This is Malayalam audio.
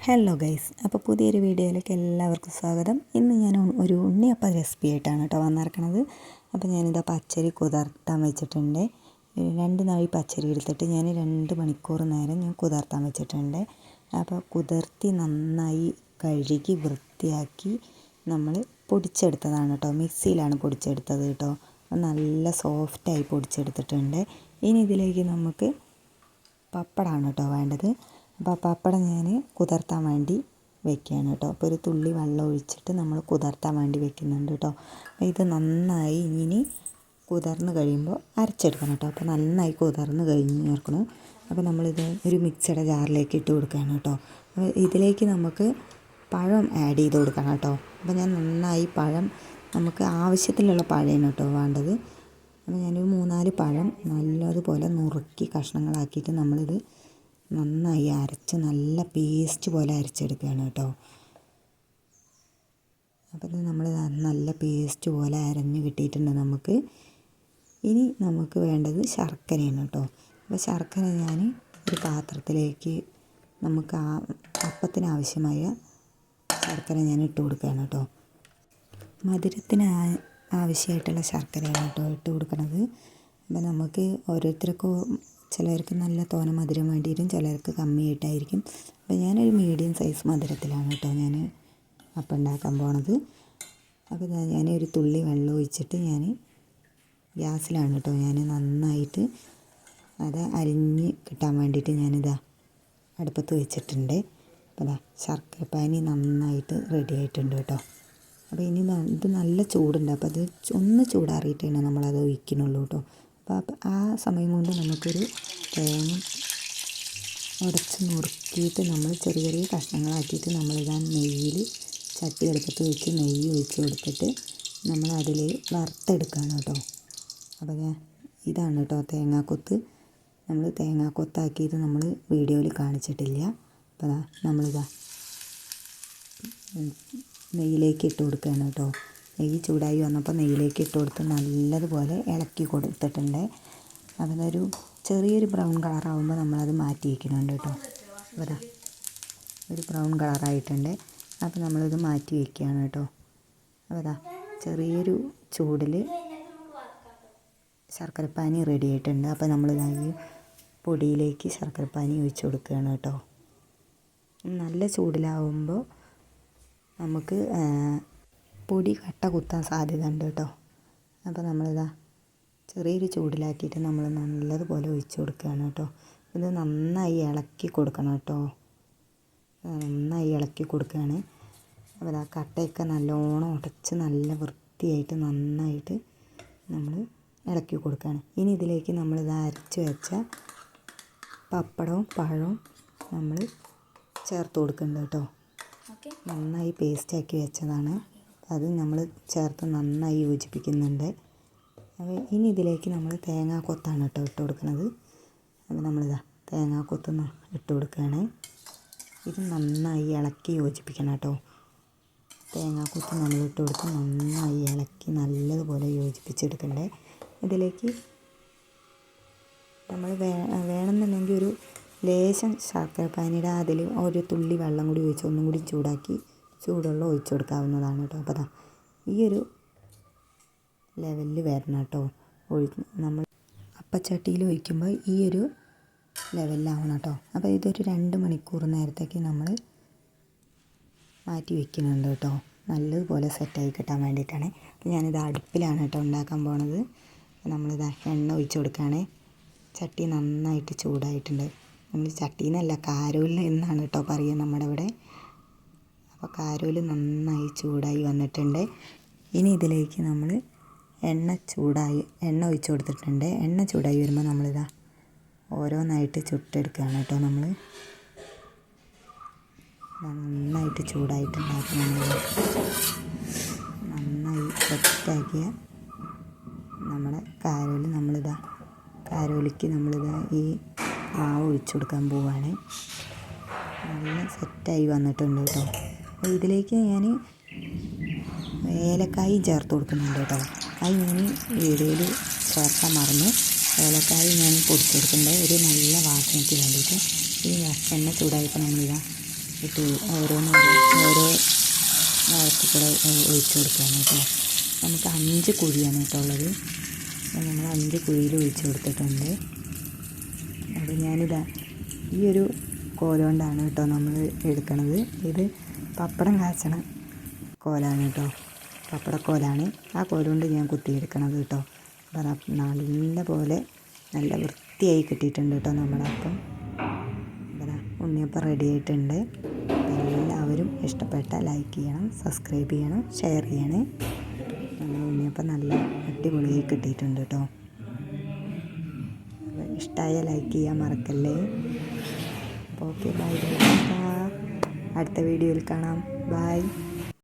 ഹലോ ഗൈസ്, അപ്പോൾ പുതിയൊരു വീഡിയോയിലേക്ക് എല്ലാവർക്കും സ്വാഗതം. ഇന്ന് ഞാൻ ഒരു ഉണ്ണിയപ്പം റെസിപ്പി ആയിട്ടാണ് കേട്ടോ വന്നിരിക്കുന്നത്. അപ്പോൾ ഞാനിതാ പച്ചരി കുതിർത്താൻ വെച്ചിട്ടുണ്ട്. 2 നാഴി പച്ചരി എടുത്തിട്ട് ഞാൻ 2 മണിക്കൂർ നേരം ഞാൻ കുതിർത്താൻ വെച്ചിട്ടുണ്ട്. അപ്പോൾ കുതിർത്തി നന്നായി കഴുകി വൃത്തിയാക്കി നമ്മൾ പൊടിച്ചെടുത്തതാണ് കേട്ടോ. മിക്സിയിലാണ് പൊടിച്ചെടുത്തത് കേട്ടോ. നല്ല സോഫ്റ്റായി പൊടിച്ചെടുത്തിട്ടുണ്ട്. ഇനി ഇതിലേക്ക് നമുക്ക് പപ്പടമാണ് കേട്ടോ വേണ്ടത്. അപ്പോൾ പപ്പടം ഞാൻ കുതിർത്താൻ വേണ്ടി വെക്കുകയാണ് കേട്ടോ. അപ്പോൾ ഒരു തുള്ളി വെള്ളം ഒഴിച്ചിട്ട് നമ്മൾ കുതിർത്താൻ വേണ്ടി വെക്കുന്നുണ്ട് കേട്ടോ. ഇത് നന്നായി ഇനി കുതിർന്ന് കഴിയുമ്പോൾ അരച്ചെടുക്കണം കേട്ടോ. അപ്പോൾ നന്നായി കുതിർന്ന് കഴിഞ്ഞ് ചേർക്കണം. അപ്പോൾ നമ്മളിത് ഒരു മിക്സിയുടെ ജാറിലേക്ക് ഇട്ട് കൊടുക്കുകയാണ് കേട്ടോ. അപ്പോൾ ഇതിലേക്ക് നമുക്ക് പഴം ആഡ് ചെയ്ത് കൊടുക്കണം കേട്ടോ. അപ്പോൾ ഞാൻ നന്നായി പഴം നമുക്ക് ആവശ്യത്തിലുള്ള പഴമാണ് കേട്ടോ വേണ്ടത്. അപ്പോൾ ഞാനൊരു 3-4 പഴം നല്ലതുപോലെ നുറുക്കി കഷ്ണങ്ങളാക്കിയിട്ട് നമ്മളിത് നന്നായി അരച്ച് നല്ല പേസ്റ്റ് പോലെ അരച്ചെടുക്കുകയാണ് കേട്ടോ. അപ്പോൾ ഇത് നമ്മൾ നല്ല പേസ്റ്റ് പോലെ അരഞ്ഞ് കിട്ടിയിട്ടുണ്ട് നമുക്ക്. ഇനി നമുക്ക് വേണ്ടത് ശർക്കരയാണ് കേട്ടോ. അപ്പോൾ ശർക്കര ഞാൻ ഒരു പാത്രത്തിലേക്ക് നമുക്ക് അപ്പത്തിന് ആവശ്യമായ ശർക്കര ഞാൻ ഇട്ട് കൊടുക്കുകയാണ് കേട്ടോ. മധുരത്തിന് ആവശ്യമായിട്ടുള്ള ശർക്കരയാണ് കേട്ടോ ഇട്ട് കൊടുക്കുന്നത്. അപ്പോൾ നമുക്ക് ഓരോരുത്തർക്കും ചിലർക്ക് നല്ല തോനെ മധുരം വേണ്ടി വരും, ചിലർക്ക് കമ്മിയായിട്ടായിരിക്കും. അപ്പോൾ ഞാനൊരു മീഡിയം സൈസ് മധുരത്തിലാണ് കേട്ടോ ഞാൻ അപ്പം ഉണ്ടാക്കാൻ പോണത്. അപ്പോൾ ഞാൻ ഒരു തുള്ളി വെള്ളം ഒഴിച്ചിട്ട് ഞാൻ ഗ്യാസിലാണ് കേട്ടോ ഞാൻ നന്നായിട്ട് അത് അരിഞ്ഞ് കിട്ടാൻ വേണ്ടിയിട്ട് ഞാനിതാ അടുപ്പത്ത് വെച്ചിട്ടുണ്ട്. അപ്പോൾ ശർക്കരപ്പാനി നന്നായിട്ട് റെഡി ആയിട്ടുണ്ട് കേട്ടോ. അപ്പോൾ ഇനി ഇത് നല്ല ചൂടുണ്ട്. അപ്പോൾ അത് ഒന്ന് ചൂടാറിയിട്ടാണ് നമ്മളത് ഒഴിക്കുന്നുള്ളൂ കേട്ടോ. അപ്പോൾ ആ സമയം കൊണ്ട് നമുക്കൊരു തേങ്ങ ഉടച്ച് നുറുക്കിയിട്ട് നമ്മൾ ചെറിയ ചെറിയ കഷ്ണങ്ങളാക്കിയിട്ട് നമ്മളിതാ നെയ്യിൽ ചട്ടി അടുപ്പത്ത് വെച്ച് നെയ്യ് ഒഴിച്ച് കൊടുത്തിട്ട് നമ്മൾ അതിൽ വറുത്തെടുക്കുകയാണ് കേട്ടോ. അപ്പോൾ ഇതാണ് കേട്ടോ തേങ്ങാക്കൊത്ത്. നമ്മൾ തേങ്ങാക്കൊത്താക്കിയിട്ട് നമ്മൾ വീഡിയോയിൽ കാണിച്ചിട്ടില്ല. അപ്പോൾ നമ്മളിതാ നെയ്യിലേക്ക് ഇട്ട് കൊടുക്കുകയാണ് കേട്ടോ. നെയ്യ് ചൂടായി വന്നപ്പോൾ നെയ്യിലേക്ക് ഇട്ട് കൊടുത്ത് നല്ലതുപോലെ ഇളക്കി കൊടുത്തിട്ടുണ്ട്. അതിനൊരു ചെറിയൊരു ബ്രൗൺ കളറാകുമ്പോൾ നമ്മളത് മാറ്റി വയ്ക്കുന്നുണ്ട് കേട്ടോ. അപ്പോൾ ഒരു ബ്രൗൺ കളറായിട്ടുണ്ട്. അപ്പോൾ നമ്മളിത് മാറ്റി വയ്ക്കുകയാണ് കേട്ടോ. അപ്പോൾ ചെറിയൊരു ചൂടിൽ ശർക്കരപ്പാനി റെഡി ആയിട്ടുണ്ട്. അപ്പോൾ നമ്മളിതാ ഈ പൊടിയിലേക്ക് ശർക്കരപ്പാനി ഒഴിച്ച് കൊടുക്കുകയാണ് കേട്ടോ. നല്ല ചൂടിലാവുമ്പോൾ നമുക്ക് പൊടി കട്ട കുത്താൻ സാധ്യത ഉണ്ട് കേട്ടോ. അപ്പോൾ നമ്മളിതാ ചെറിയൊരു ചൂടിലാക്കിയിട്ട് നമ്മൾ നല്ലതുപോലെ ഒഴിച്ച് കൊടുക്കുകയാണ് കേട്ടോ. ഇത് നന്നായി ഇളക്കി കൊടുക്കണം കേട്ടോ. നന്നായി ഇളക്കി കൊടുക്കുകയാണ്. അപ്പോൾ കട്ടയൊക്കെ നല്ലോണം ഉടച്ച് നല്ല വൃത്തിയായിട്ട് നന്നായിട്ട് നമ്മൾ ഇളക്കി കൊടുക്കുകയാണ്. ഇനി ഇതിലേക്ക് നമ്മളിത് അരച്ച് വെച്ച പപ്പടവും പഴവും നമ്മൾ ചേർത്ത് കൊടുക്കുന്നുണ്ട് കേട്ടോ. നന്നായി പേസ്റ്റാക്കി വെച്ചതാണ്. അത് നമ്മൾ ചേർത്ത് നന്നായി യോജിപ്പിക്കുന്നുണ്ട്. അപ്പോൾ ഇനി ഇതിലേക്ക് നമ്മൾ തേങ്ങാക്കൊത്താണ് കേട്ടോ ഇട്ട് കൊടുക്കുന്നത്. അപ്പോൾ നമ്മളിതാ തേങ്ങാക്കൊത്ത് ഇട്ട് കൊടുക്കുകയാണ്. ഇത് നന്നായി ഇളക്കി യോജിപ്പിക്കണം കേട്ടോ. തേങ്ങാക്കൊത്ത് നമ്മൾ ഇട്ട് കൊടുത്ത് നന്നായി ഇളക്കി നല്ലതുപോലെ യോജിപ്പിച്ചെടുക്കണ്ടേ. ഇതിലേക്ക് നമ്മൾ വേണമെന്നുണ്ടെങ്കിൽ ഒരു ലേശം ശർക്കരപ്പാനിയുടെ അതിൽ ഒരു തുള്ളി വെള്ളം കൂടി ഒഴിച്ച് ഒന്നും കൂടി ചൂടാക്കി ചൂടുവെള്ളം ഒഴിച്ച് കൊടുക്കാവുന്നതാണ് കേട്ടോ. അപ്പോൾ ഈ ഒരു ലെവലിൽ വരണം കേട്ടോ. നമ്മൾ അപ്പച്ചട്ടിയിൽ ഒഴിക്കുമ്പോൾ ഈ ഒരു ലെവലിലാവണം കേട്ടോ. അപ്പോൾ ഇതൊരു 2 മണിക്കൂർ നേരത്തേക്ക് നമ്മൾ മാറ്റി വയ്ക്കുന്നുണ്ട് കേട്ടോ. നല്ലതുപോലെ സെറ്റായി കിട്ടാൻ വേണ്ടിയിട്ടാണ്. അപ്പോൾ ഞാനിത് അടുപ്പിലാണ് കേട്ടോ ഉണ്ടാക്കാൻ പോണത്. നമ്മളിത് എണ്ണ ഒഴിച്ച് കൊടുക്കുകയാണ്. ചട്ടി നന്നായിട്ട് ചൂടായിട്ടുണ്ട്. നമ്മൾ ചട്ടീന്നല്ല കാരോലിൽ എന്നാണ് കേട്ടോ പറയുക നമ്മുടെ ഇവിടെ. അപ്പോൾ കാരോല് നന്നായി ചൂടായി വന്നിട്ടുണ്ട്. ഇനി ഇതിലേക്ക് നമ്മൾ എണ്ണ ഒഴിച്ച് കൊടുത്തിട്ടുണ്ട്. എണ്ണ ചൂടായി വരുമ്പോൾ നമ്മളിതാ ഓരോന്നായിട്ട് ചുട്ടെടുക്കുകയാണ് കേട്ടോ. നമ്മൾ നന്നായിട്ട് ചൂടായിട്ടുണ്ടാക്കി നമ്മൾ നന്നായി സെറ്റാക്കിയ നമ്മുടെ കാരോലിക്ക് നമ്മളിതാ ഈ മാവ് ഒഴിച്ച് കൊടുക്കാൻ പോവുകയാണ്. നല്ല സെറ്റായി വന്നിട്ടുണ്ട് കേട്ടോ. അപ്പോൾ ഇതിലേക്ക് ഞാൻ ഏലക്കായും ചേർത്ത് കൊടുക്കുന്നുണ്ട് കേട്ടോ. അത് ഞാൻ വീഡിയോയിൽ ചേർക്കാൻ മറന്നു. ഏലക്കായ ഞാൻ പൊടിച്ചെടുക്കുന്നുണ്ട് ഒരു നല്ല വാസനയ്ക്ക് വേണ്ടിയിട്ട്. ഈ എണ്ണ ചൂടായപ്പോൾ നമ്മളിതാ ഇട്ട് ഓരോ ഭാഗത്ത് കൂടെ ഒഴിച്ച് കൊടുക്കുകയാണ് കേട്ടോ. നമുക്ക് 5 കുഴിയാണ് കേട്ടോ ഉള്ളത്. നമ്മൾ 5 കുഴിയിൽ ഒഴിച്ച് കൊടുത്തിട്ടുണ്ട്. അപ്പോൾ ഞാനിതാ ഈ ഒരു കോല കൊണ്ടാണ് കേട്ടോ നമ്മൾ എടുക്കണത്. ഇത് പപ്പടം കാച്ചണ കോലാണ് കേട്ടോ, പപ്പടക്കോലാണ്. ആ കോല കൊണ്ട് ഞാൻ കുത്തിയെടുക്കണത് കേട്ടോ. അപ്പം നല്ല പോലെ നല്ല വൃത്തിയായി കിട്ടിയിട്ടുണ്ട് കേട്ടോ നമ്മുടെ അപ്പം. ഉണ്ണിയപ്പം റെഡി ആയിട്ടുണ്ട്. എല്ലാവരും ഇഷ്ടപ്പെട്ട ലൈക്ക് ചെയ്യണം, സബ്സ്ക്രൈബ് ചെയ്യണം, ഷെയർ ചെയ്യണേ. നമ്മുടെ ഉണ്ണിയപ്പം നല്ല അടിപൊളിയായി കിട്ടിയിട്ടുണ്ട് കേട്ടോ. ഇഷ്ടമായ ലൈക്ക് ചെയ്യാൻ മറക്കല്ലേ. അപ്പോൾ ഓക്കെ, ബൈ ബൈ. അടുത്ത വീഡിയോയിൽ കാണാം. ബൈ.